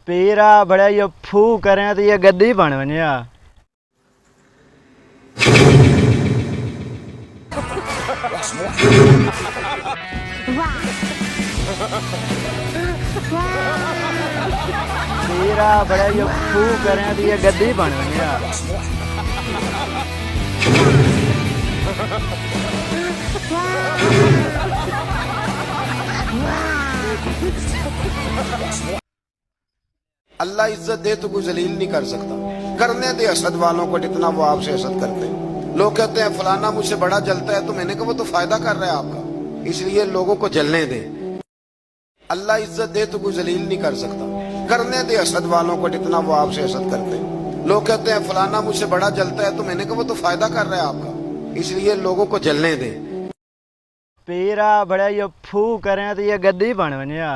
पेरा बड़ा ये फू करें तो ये गद्दी बन बनिया पेरा बड़ा ये फू करें तो ये गद्दी बन बनिया अल्लाह इज्जत दे तो कोई जलील नहीं कर सकता। करने दे असद वालों को जितना वो आपसे असद करते हैं। लोग कहते हैं फलाना मुझसे बड़ा जलता है, तो मैंने कहा वो तो फायदा कर रहा है आपका, इसलिए लोगों को जलने दे। अल्लाह इज्जत दे तो कोई जलील नहीं कर सकता। करने दे असद वालों को जितना वो आपसे असद करते हैं। लोग कहते हैं फलाना मुझसे बड़ा जलता है, तो मैंने कहा वो तो फायदा कर रहा है आपका, इसलिए लोगों को जलने दे। पेरा बड़ा ये फू करें तो ये गद्दी बन बनिया